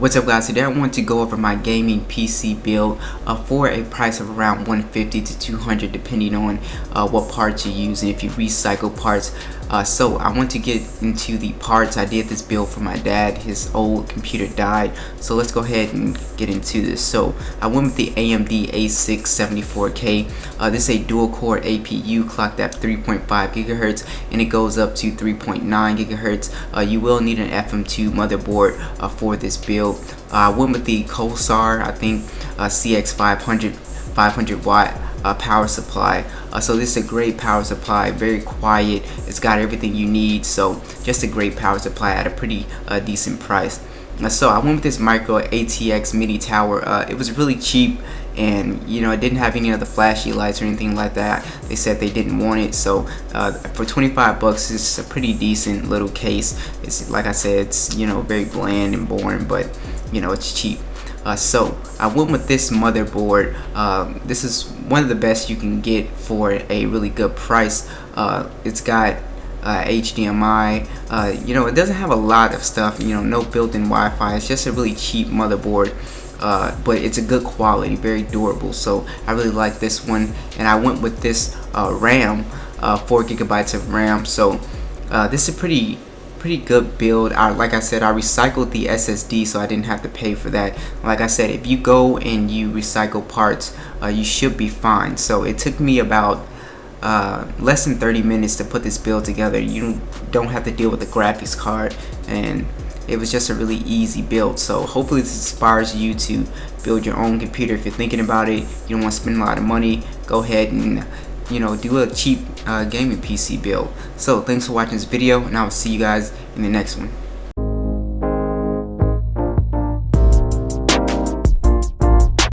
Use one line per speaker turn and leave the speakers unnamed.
What's up, guys? Today I want to go over my gaming PC build for a price of around 150 to 200 depending on what parts you use and if you recycle parts. So I want to get into the parts. I did this build for my dad. His old computer died, so let's go ahead and get into this. So I went with the AMD A6 74K. This is a dual core APU clocked at 3.5 gigahertz and it goes up to 3.9 gigahertz. You will need an FM2 motherboard for this build. I went with the Pulsar, I think CX500 500 watt power supply. So this is a great power supply, very quiet, it's got everything you need, so just a great power supply at a pretty decent price. So I went with this micro ATX mini tower. It was really cheap, and you know, it didn't have any other flashy lights or anything like that. They said they didn't want it, so for 25 bucks it's a pretty decent little case. It's, like I said, it's, you know, very bland and boring, but you know, it's cheap. So I went with this motherboard. This is one of the best you can get for a really good price. It's got HDMI. You know, it doesn't have a lot of stuff, you know, no built-in Wi-Fi. It's just a really cheap motherboard, but it's a good quality, very durable, so I really like this one. And I went with this RAM, 4 gigabytes of RAM. So this is a pretty good build. Like I said, I recycled the SSD, so I didn't have to pay for that. Like I said, if you go and you recycle parts, you should be fine. So it took me about less than 30 minutes to put this build together. You don't have to deal with the graphics card, and it was just a really easy build. So hopefully this inspires you to build your own computer. If you're thinking about it, you don't want to spend a lot of money, go ahead and, you know, do a cheap gaming PC build. So thanks for watching this video, and I will see you guys in the next one.